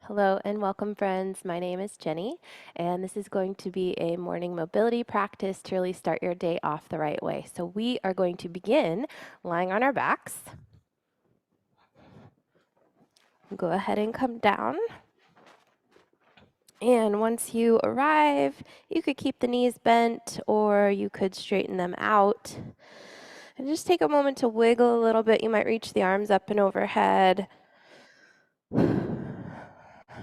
Hello and welcome, friends. My name is Jenny, and this is going to be a morning mobility practice to really start your day off the right way. So we are going to begin lying on our backs. Go ahead and come down. And once you arrive, you could keep the knees bent or you could straighten them out. And just take a moment to wiggle a little bit. You might reach the arms up and overhead.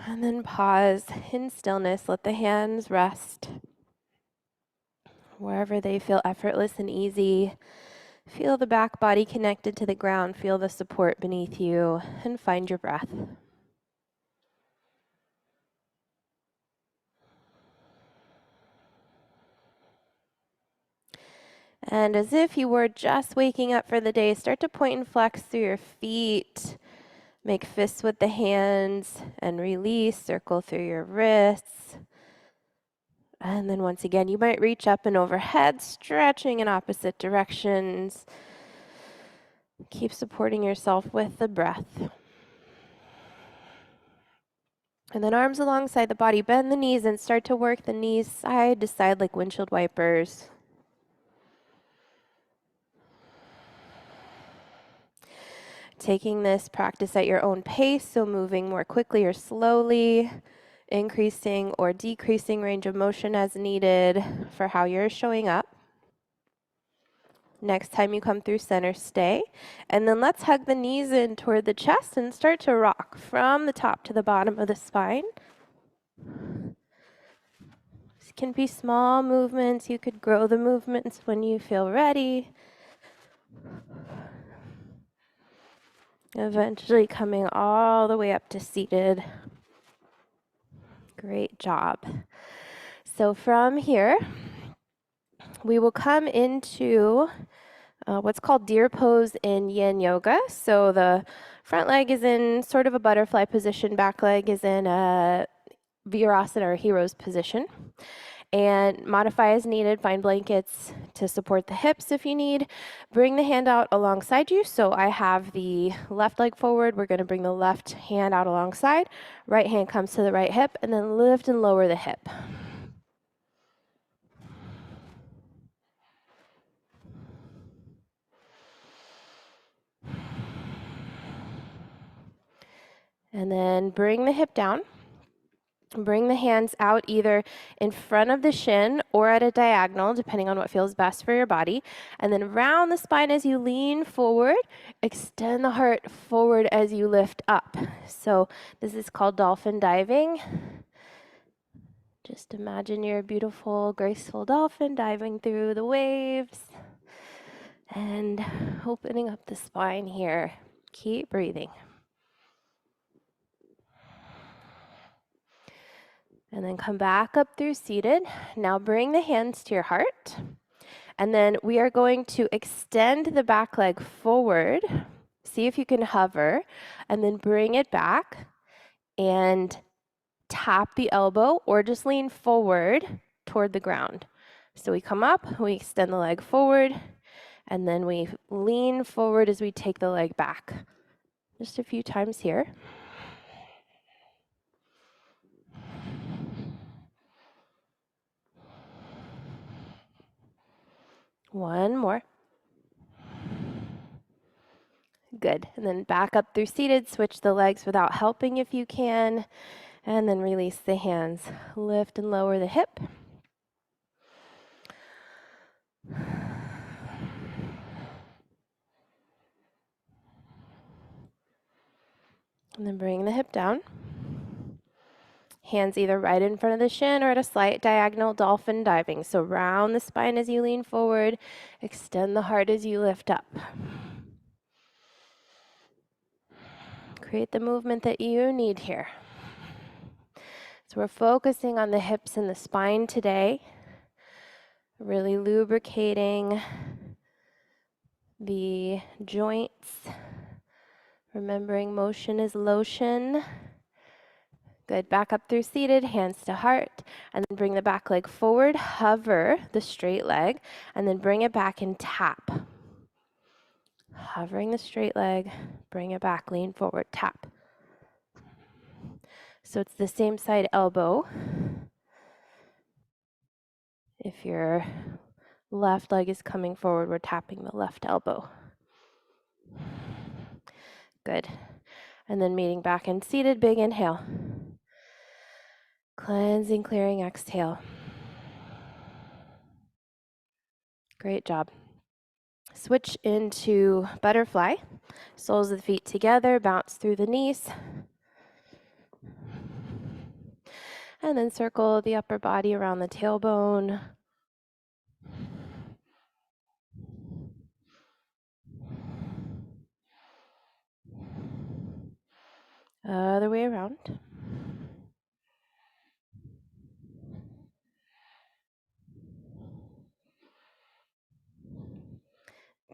And then pause in stillness. Let the hands rest wherever they feel effortless and easy. Feel the back body connected to the ground. Feel the support beneath you and find your breath. And as if you were just waking up for the day, start to point and flex through your feet. Make fists with the hands and release. Circle through your wrists. And then once again, you might reach up and overhead, stretching in opposite directions. Keep supporting yourself with the breath. And then arms alongside the body, bend the knees and start to work the knees side to side like windshield wipers. Taking this practice at your own pace, so moving more quickly or slowly, increasing or decreasing range of motion as needed for how you're showing up. Next time you come through center, stay. And then let's hug the knees in toward the chest and start to rock from the top to the bottom of the spine. This can be small movements. You could grow the movements when you feel ready. Eventually coming all the way up to seated. Great job. So from here, we will come into what's called deer pose in yin yoga. So the front leg is in sort of a butterfly position, back leg is in a virasana or hero's position. And modify as needed. Find blankets to support the hips if you need. Bring the hand out alongside you. So I have the left leg forward. We're going to bring the left hand out alongside. Right hand comes to the right hip, and then lift and lower the hip. And then bring the hip down. Bring the hands out either in front of the shin or at a diagonal, depending on what feels best for your body. And then round the spine as you lean forward. Extend the heart forward as you lift up. So this is called dolphin diving. Just imagine you're a beautiful, graceful dolphin diving through the waves and opening up the spine here. Keep breathing. And then come back up through seated. Now bring the hands to your heart. And then we are going to extend the back leg forward. See if you can hover. And then bring it back and tap the elbow or just lean forward toward the ground. So we come up, we extend the leg forward, and then we lean forward as we take the leg back. Just a few times here. One more. Good. And then back up through seated. Switch the legs without helping if you can. And then release the hands. Lift and lower the hip. And then bring the hip down. Hands either right in front of the shin or at a slight diagonal dolphin diving. So round the spine as you lean forward. Extend the heart as you lift up. Create the movement that you need here. So we're focusing on the hips and the spine today. Really lubricating the joints. Remembering motion is lotion. Good. Back up through seated, hands to heart, and then bring the back leg forward, hover the straight leg, and then bring it back and tap. Hovering the straight leg, bring it back, lean forward, tap. So it's the same side elbow. If your left leg is coming forward, we're tapping the left elbow. Good. And then meeting back in seated, big inhale. Cleansing, clearing, exhale. Great job. Switch into butterfly. Soles of the feet together, bounce through the knees. And then circle the upper body around the tailbone. Other way around.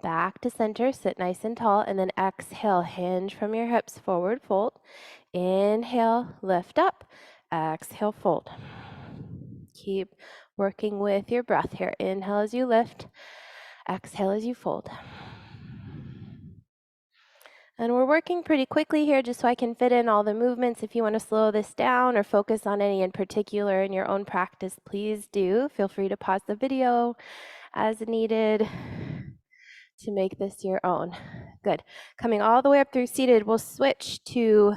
Back to center, sit nice and tall, and then exhale, hinge from your hips, forward fold. Inhale, lift up. Exhale, fold. Keep working with your breath here. Inhale as you lift. Exhale as you fold. And we're working pretty quickly here just so I can fit in all the movements. If you want to slow this down or focus on any in particular in your own practice, please do. Feel free to pause the video as needed to make this your own. Good. Coming all the way up through seated, we'll switch to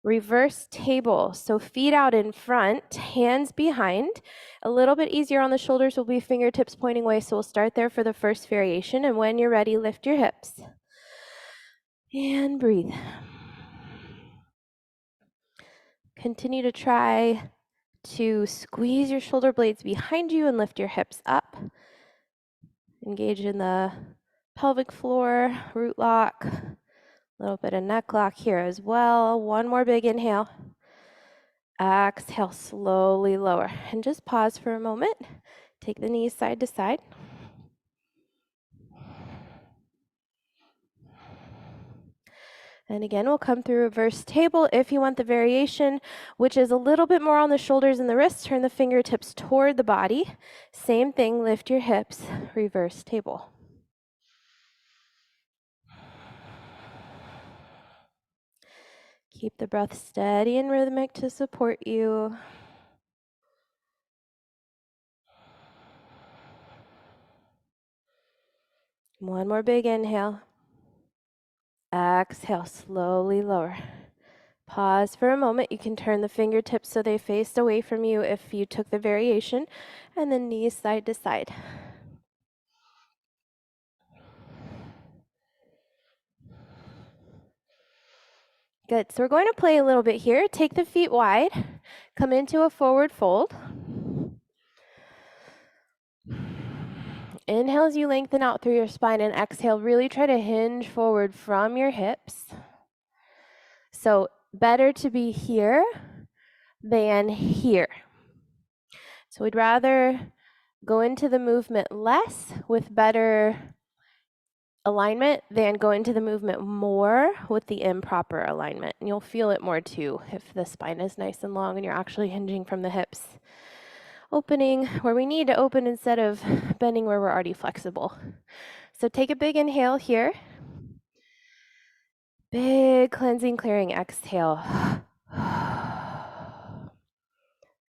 reverse table. So feet out in front, hands behind. A little bit easier on the shoulders will be fingertips pointing away. So we'll start there for the first variation. And when you're ready, lift your hips. And breathe. Continue to try to squeeze your shoulder blades behind you and lift your hips up. Engage in the pelvic floor, root lock, a little bit of neck lock here as well. One more big inhale. Exhale, slowly lower. And just pause for a moment. Take the knees side to side. And again, we'll come through reverse table. If you want the variation, which is a little bit more on the shoulders and the wrists, turn the fingertips toward the body. Same thing, lift your hips, reverse table. Keep the breath steady and rhythmic to support you. One more big inhale. Exhale, slowly lower. Pause for a moment. You can turn the fingertips so they faced away from you if you took the variation, and then knees side to side. Good. So we're going to play a little bit here. Take the feet wide. Come into a forward fold. Inhale as you lengthen out through your spine, and exhale, really try to hinge forward from your hips. So better to be here than here. So we'd rather go into the movement less with better alignment than go into the movement more with the improper alignment. And you'll feel it more too if the spine is nice and long and you're actually hinging from the hips. Opening where we need to open instead of bending where we're already flexible. So take a big inhale here. Big cleansing, clearing exhale.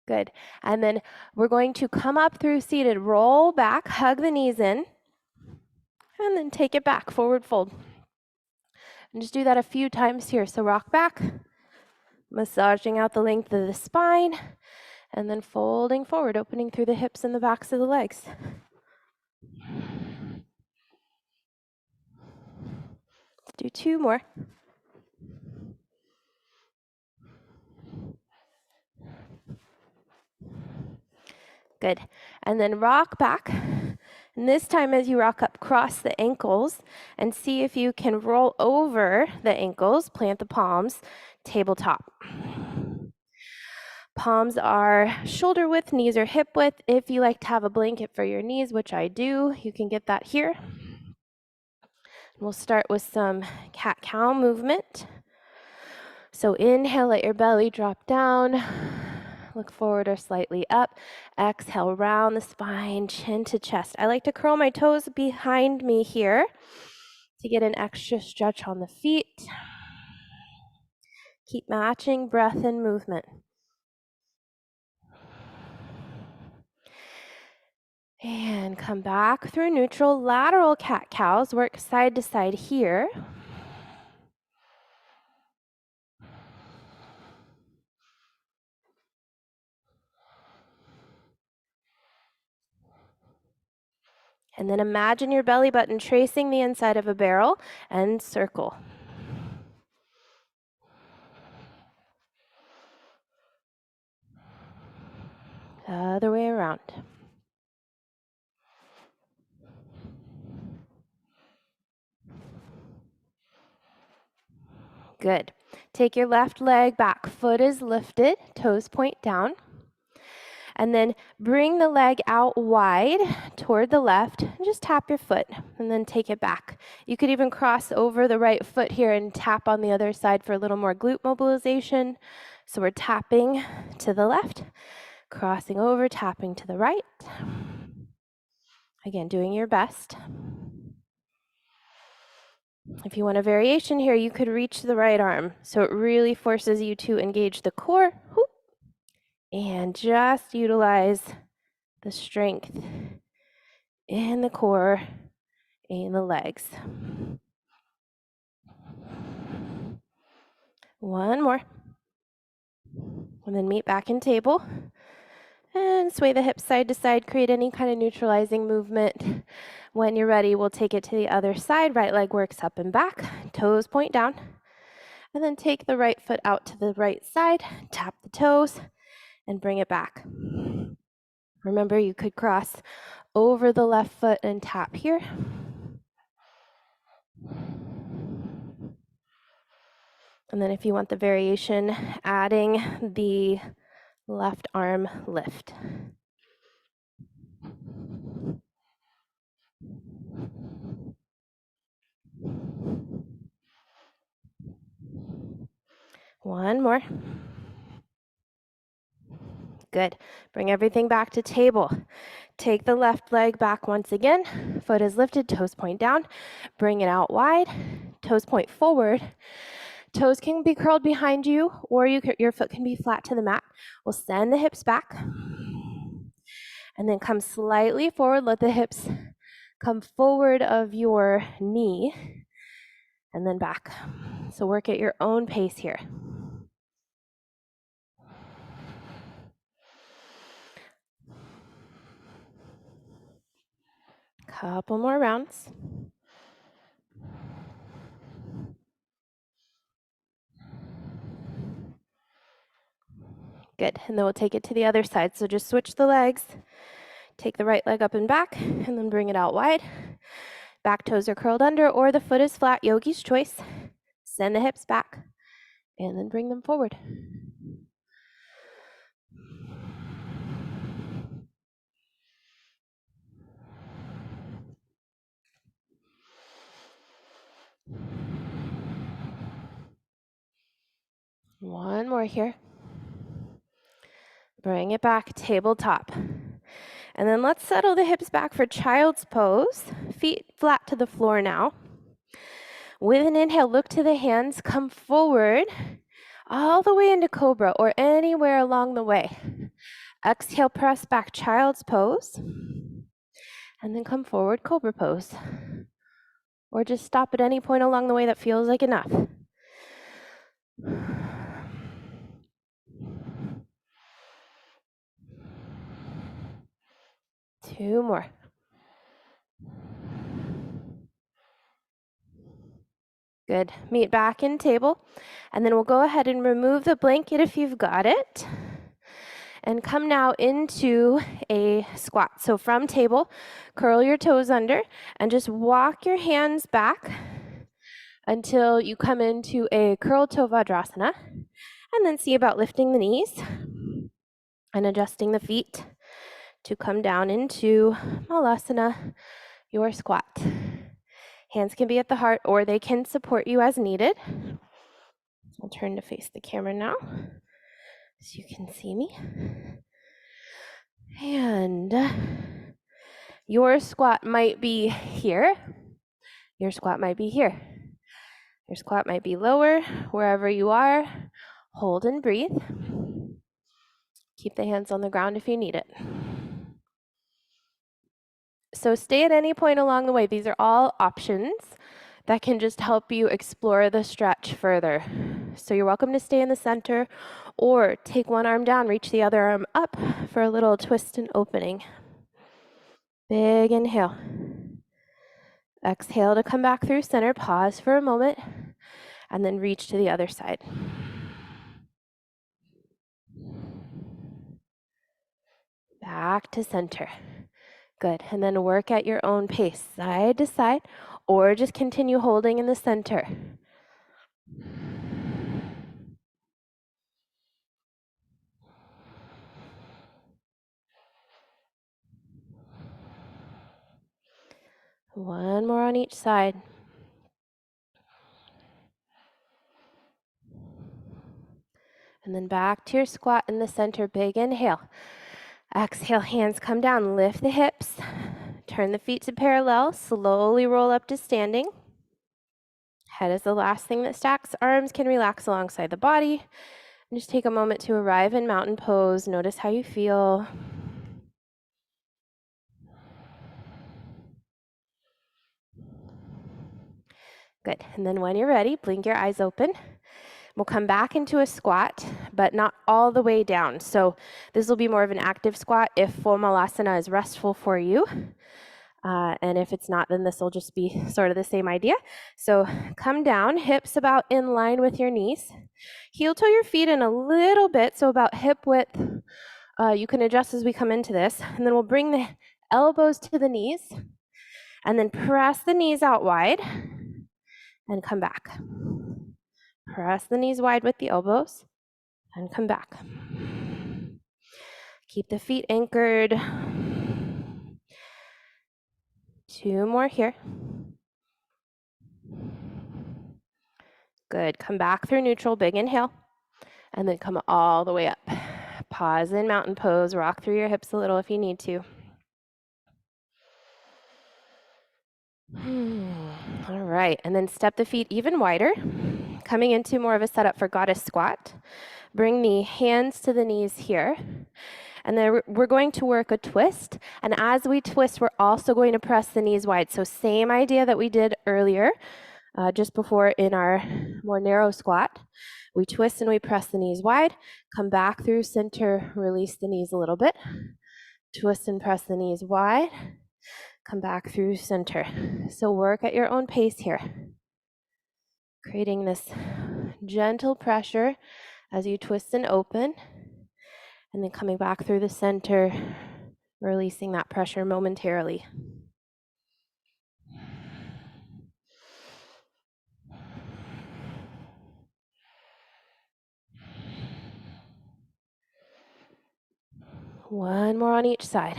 Good. And then we're going to come up through seated, roll back, hug the knees in, and then take it back, forward fold. And just do that a few times here. So rock back, massaging out the length of the spine, and then folding forward, opening through the hips and the backs of the legs. Let's do two more. Good. And then rock back. And this time as you rock up, cross the ankles and see if you can roll over the ankles, plant the palms, tabletop. Palms are shoulder width, knees are hip width. If you like to have a blanket for your knees, which I do, you can get that here. We'll start with some cat-cow movement. So inhale, let your belly drop down. Look forward or slightly up. Exhale, round the spine, chin to chest. I like to curl my toes behind me here to get an extra stretch on the feet. Keep matching breath and movement. And come back through neutral. Lateral cat-cows. Work side to side here. And then imagine your belly button tracing the inside of a barrel and circle. Other way around. Good. Take your left leg back. Foot is lifted, toes point down. And then bring the leg out wide toward the left. And just tap your foot and then take it back. You could even cross over the right foot here and tap on the other side for a little more glute mobilization. So we're tapping to the left, crossing over, tapping to the right. Again, doing your best. If you want a variation here, you could reach the right arm. So it really forces you to engage the core. And just utilize the strength in the core and the legs. One more. And then meet back in table. And sway the hips side to side, create any kind of neutralizing movement. When you're ready, we'll take it to the other side. Right leg works up and back, toes point down. And then take the right foot out to the right side, tap the toes, and bring it back. Remember, you could cross over the left foot and tap here. And then if you want the variation, adding the left arm lift. One more. Good. Bring everything back to table. Take the left leg back once again. Foot is lifted, toes point down. Bring it out wide. Toes point forward. Toes can be curled behind you, or your foot can be flat to the mat. We'll send the hips back. And then come slightly forward. Let the hips come forward of your knee. And then back. So work at your own pace here. Couple more rounds. Good, and then we'll take it to the other side. So just switch the legs. Take the right leg up and back, and then bring it out wide. Back toes are curled under, or the foot is flat, yogi's choice. Send the hips back, and then bring them forward. One more here. Bring it back, tabletop. And then let's settle the hips back for child's pose. Feet flat to the floor now. With an inhale, look to the hands, come forward, all the way into cobra or anywhere along the way. Exhale, press back, child's pose. And then come forward, cobra pose. Or just stop at any point along the way that feels like enough. Two more. Good. Meet back in table. And then we'll go ahead and remove the blanket if you've got it. And come now into a squat. So from table, curl your toes under and just walk your hands back until you come into a curled toe Vajrasana. And then see about lifting the knees and adjusting the feet to come down into Malasana, your squat. Hands can be at the heart or they can support you as needed. I'll turn to face the camera now so you can see me. And your squat might be here. Your squat might be here. Your squat might be lower. Wherever you are, hold and breathe. Keep the hands on the ground if you need it. So stay at any point along the way. These are all options that can just help you explore the stretch further. So you're welcome to stay in the center or take one arm down, reach the other arm up for a little twist and opening. Big inhale. Exhale to come back through center. Pause for a moment and then reach to the other side. Back to center. Good. And then work at your own pace, side to side, or just continue holding in the center. One more on each side. And then back to your squat in the center. Big inhale. Exhale, hands come down. Lift the hips. Turn the feet to parallel. Slowly roll up to standing. Head is the last thing that stacks. Arms can relax alongside the body. And just take a moment to arrive in mountain pose. Notice how you feel. Good. And then when you're ready, blink your eyes open. We'll come back into a squat, but not all the way down. So this will be more of an active squat if full malasana is restful for you. And if it's not, then this will just be sort of the same idea. So come down, hips about in line with your knees. Heel toe your feet in a little bit, so about hip width. You can adjust as we come into this. And then we'll bring the elbows to the knees. And then press the knees out wide. And come back. Press the knees wide with the elbows. And come back. Keep the feet anchored. 2 more here. Good. Come back through neutral, big inhale. And then come all the way up. Pause in mountain pose. Rock through your hips a little if you need to. All right. And then step the feet even wider. Coming into more of a setup for goddess squat. Bring the hands to the knees here. And then we're going to work a twist. And as we twist, we're also going to press the knees wide. So same idea that we did earlier, just before in our more narrow squat. We twist and we press the knees wide. Come back through center, release the knees a little bit. Twist and press the knees wide. Come back through center. So work at your own pace here. Creating this gentle pressure as you twist and open. And then coming back through the center, releasing that pressure momentarily. One more on each side.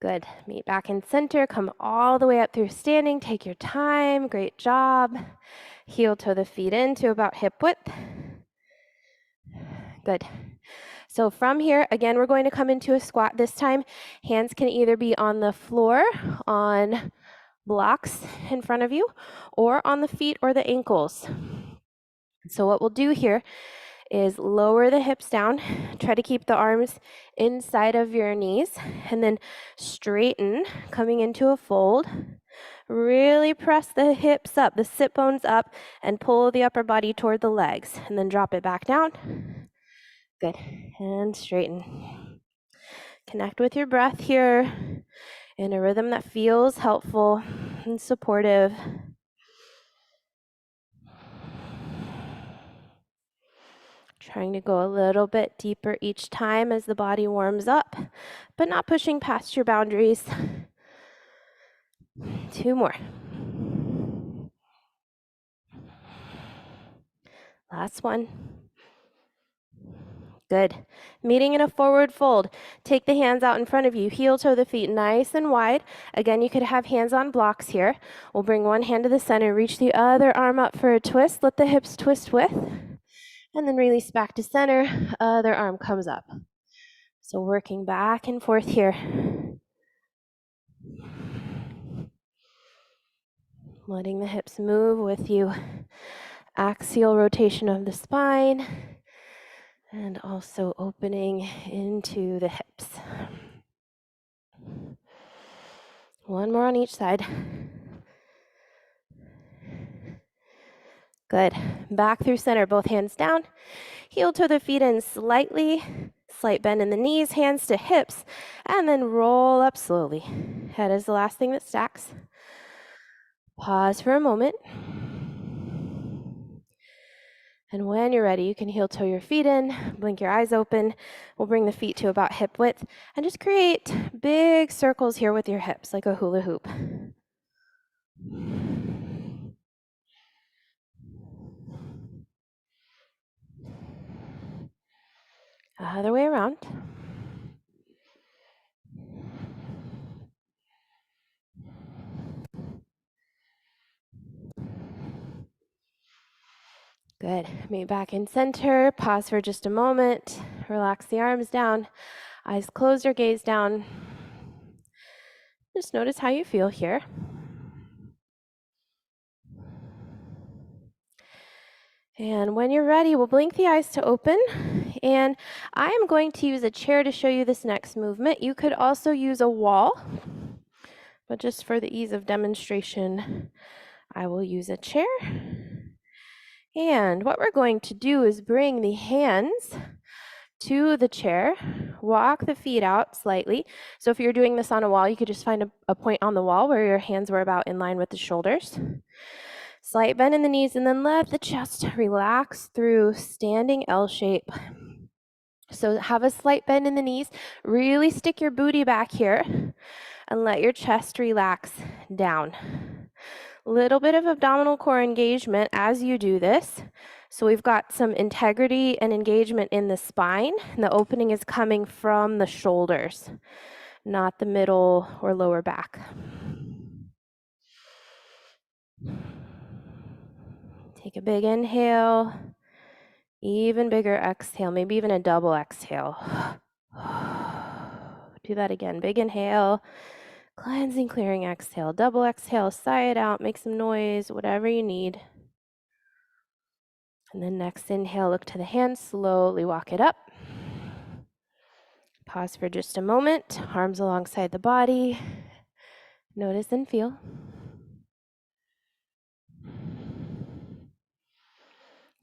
Good. Meet back in center. Come all the way up through standing. Take your time. Great job. Heel toe the feet in to about hip width. Good. So from here, again, we're going to come into a squat this time. Hands can either be on the floor, on blocks in front of you, or on the feet or the ankles. So what we'll do here is lower the hips down. Try to keep the arms inside of your knees, and then straighten, coming into a fold. Really press the hips up, the sit bones up, and pull the upper body toward the legs, and then drop it back down. Good. And straighten. Connect with your breath here in a rhythm that feels helpful and supportive. Trying to go a little bit deeper each time as the body warms up, but not pushing past your boundaries. 2 more. Last one. Good. Meeting in a forward fold. Take the hands out in front of you. Heel toe the feet nice and wide. Again, you could have hands on blocks here. We'll bring one hand to the center. Reach the other arm up for a twist. Let the hips twist with. And then release back to center. Other arm comes up. So working back and forth here. Letting the hips move with you. Axial rotation of the spine and also opening into the hips. One more on each side. Good. Back through center, both hands down. Heel to the feet in slightly. Slight bend in the knees, hands to hips, and then roll up slowly. Head is the last thing that stacks. Pause for a moment. And when you're ready, you can heel toe your feet in, blink your eyes open. We'll bring the feet to about hip width and just create big circles here with your hips, like a hula hoop. Other way around. Good. Meet back in center. Pause for just a moment. Relax the arms down. Eyes closed or gaze down. Just notice how you feel here. And when you're ready, we'll blink the eyes to open. And I am going to use a chair to show you this next movement. You could also use a wall, but just for the ease of demonstration, I will use a chair. And what we're going to do is bring the hands to the chair, walk the feet out slightly. So if you're doing this on a wall, you could just find a point on the wall where your hands were about in line with the shoulders. Slight bend in the knees, and then let the chest relax through standing L shape. So have a slight bend in the knees, really stick your booty back here, and let your chest relax down. Little bit of abdominal core engagement as you do this. So we've got some integrity and engagement in the spine, and the opening is coming from the shoulders, not the middle or lower back. Take a big inhale, even bigger exhale, maybe even a double exhale. Do that again. Big inhale, cleansing, clearing exhale. Double exhale, sigh it out, make some noise, whatever you need. And then next inhale, look to the hands, slowly walk it up. Pause for just a moment, arms alongside the body. Notice and feel.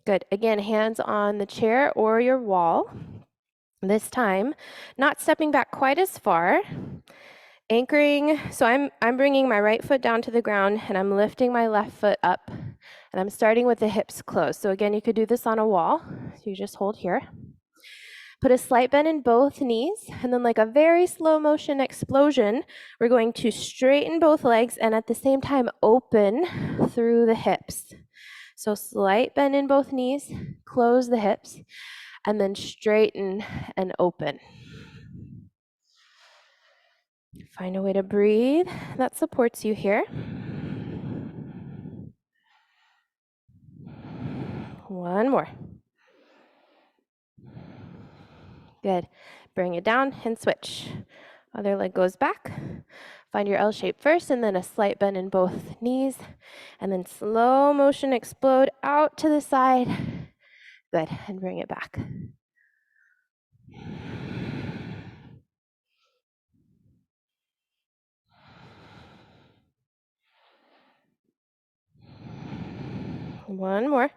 Good. Again, hands on the chair or your wall. This time, not stepping back quite as far. Anchoring, so I'm bringing my right foot down to the ground and I'm lifting my left foot up. And I'm starting with the hips closed. So again, you could do this on a wall. So you just hold here. Put a slight bend in both knees, and then like a very slow motion explosion, we're going to straighten both legs and at the same time open through the hips. So slight bend in both knees, close the hips, and then straighten and open. Find a way to breathe that supports you here. One more. Good. Bring it down and switch. Other leg goes back. Find your L shape first, and then a slight bend in both knees. And then slow motion explode out to the side. Good. And bring it back. One more.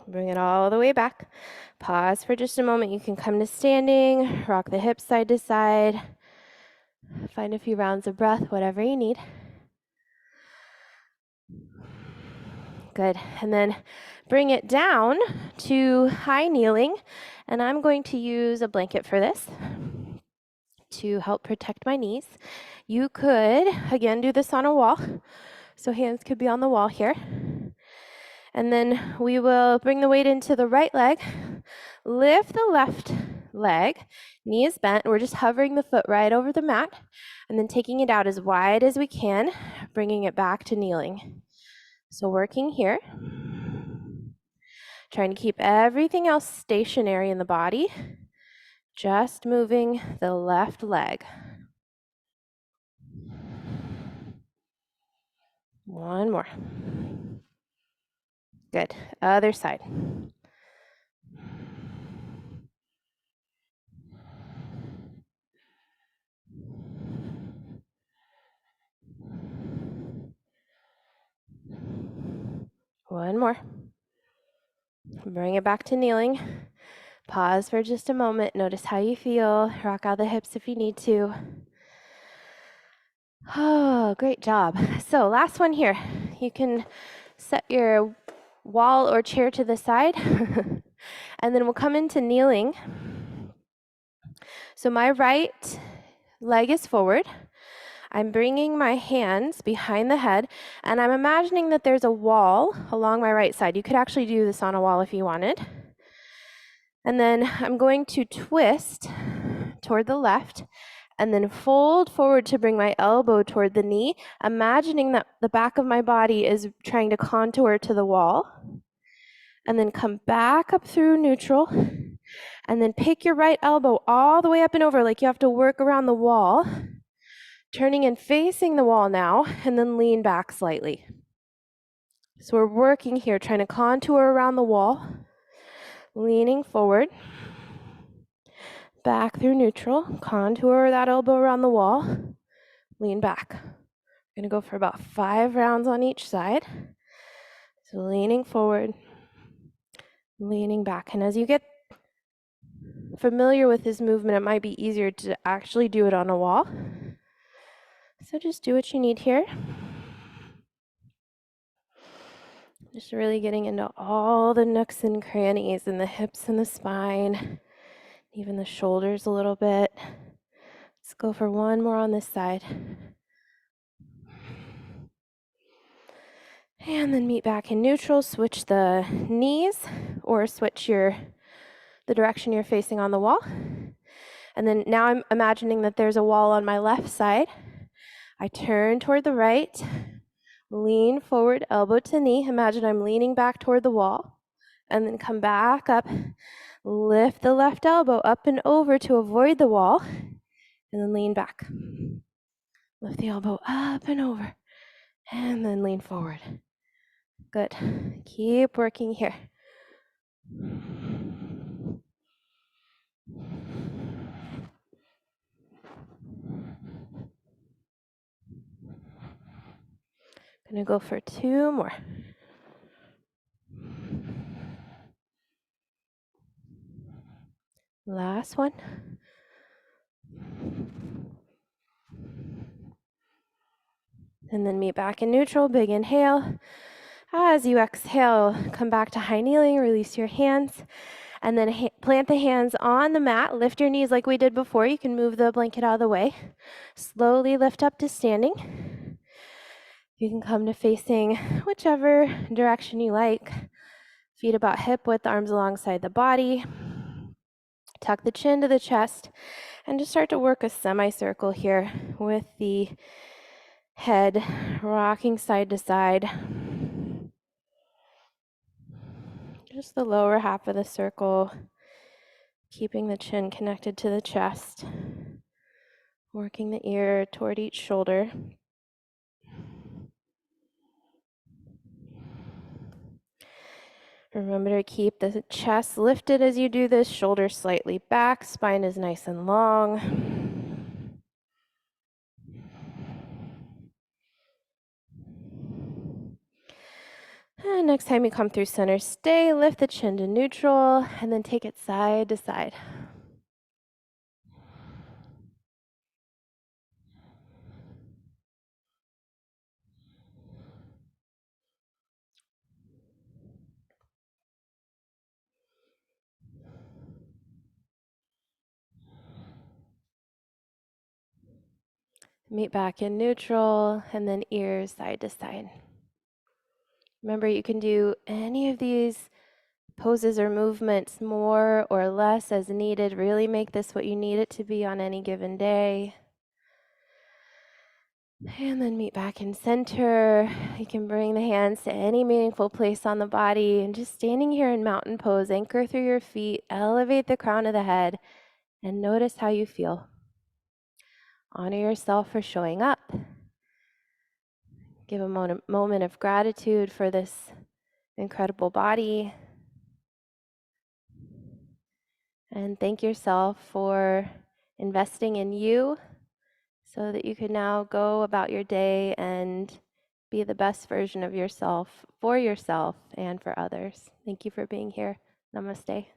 Bring it all the way back. Pause for just a moment. You can come to standing, rock the hips side to side. Find a few rounds of breath, whatever you need. Good. And then bring it down to high kneeling. And I'm going to use a blanket for this to help protect my knees. You could, again, do this on a wall. So hands could be on the wall here. And then we will bring the weight into the right leg. Lift the left leg. Knee is bent. We're just hovering the foot right over the mat. And then taking it out as wide as we can, bringing it back to kneeling. So working here. Trying to keep everything else stationary in the body. Just moving the left leg. One more. Good. Other side. One more. Bring it back to kneeling. Pause for just a moment. Notice how you feel. Rock out the hips if you need to. Oh, great job. So last one here. You can set your wall or chair to the side. And then we'll come into kneeling. So my right leg is forward. I'm bringing my hands behind the head, and I'm imagining that there's a wall along my right side. You could actually do this on a wall if you wanted. And then I'm going to twist toward the left and then fold forward to bring my elbow toward the knee, imagining that the back of my body is trying to contour to the wall. And then come back up through neutral, and then pick your right elbow all the way up and over like you have to work around the wall, turning and facing the wall now, and then lean back slightly. So we're working here, trying to contour around the wall, leaning forward, back through neutral, contour that elbow around the wall, lean back. We're gonna go for about 5 rounds on each side. So leaning forward, leaning back. And as you get familiar with this movement, it might be easier to actually do it on a wall. So just do what you need here. Just really getting into all the nooks and crannies in the hips and the spine, even the shoulders a little bit. Let's go for one more on this side. And then meet back in neutral, switch the knees or switch the direction you're facing on the wall. And then now I'm imagining that there's a wall on my left side. I turn toward the right, lean forward, elbow to knee. Imagine I'm leaning back toward the wall. And then come back up, lift the left elbow up and over to avoid the wall, and then lean back. Lift the elbow up and over, and then lean forward. Good. Keep working here. Gonna go for 2 more. Last one. And then meet back in neutral, big inhale. As you exhale, come back to high kneeling, release your hands, and then plant the hands on the mat. Lift your knees like we did before. You can move the blanket out of the way. Slowly lift up to standing. You can come to facing whichever direction you like. Feet about hip width, arms alongside the body. Tuck the chin to the chest, and just start to work a semicircle here with the head rocking side to side. Just the lower half of the circle, keeping the chin connected to the chest, working the ear toward each shoulder. Remember to keep the chest lifted as you do this, shoulders slightly back, spine is nice and long. And next time you come through center, stay, lift the chin to neutral, and then take it side to side. Meet back in neutral, and then ears side to side. Remember, you can do any of these poses or movements more or less as needed. Really make this what you need it to be on any given day. And then meet back in center. You can bring the hands to any meaningful place on the body. And just standing here in mountain pose, anchor through your feet, elevate the crown of the head, and notice how you feel. Honor yourself for showing up. Give a moment of gratitude for this incredible body. And thank yourself for investing in you so that you can now go about your day and be the best version of yourself for yourself and for others. Thank you for being here. Namaste.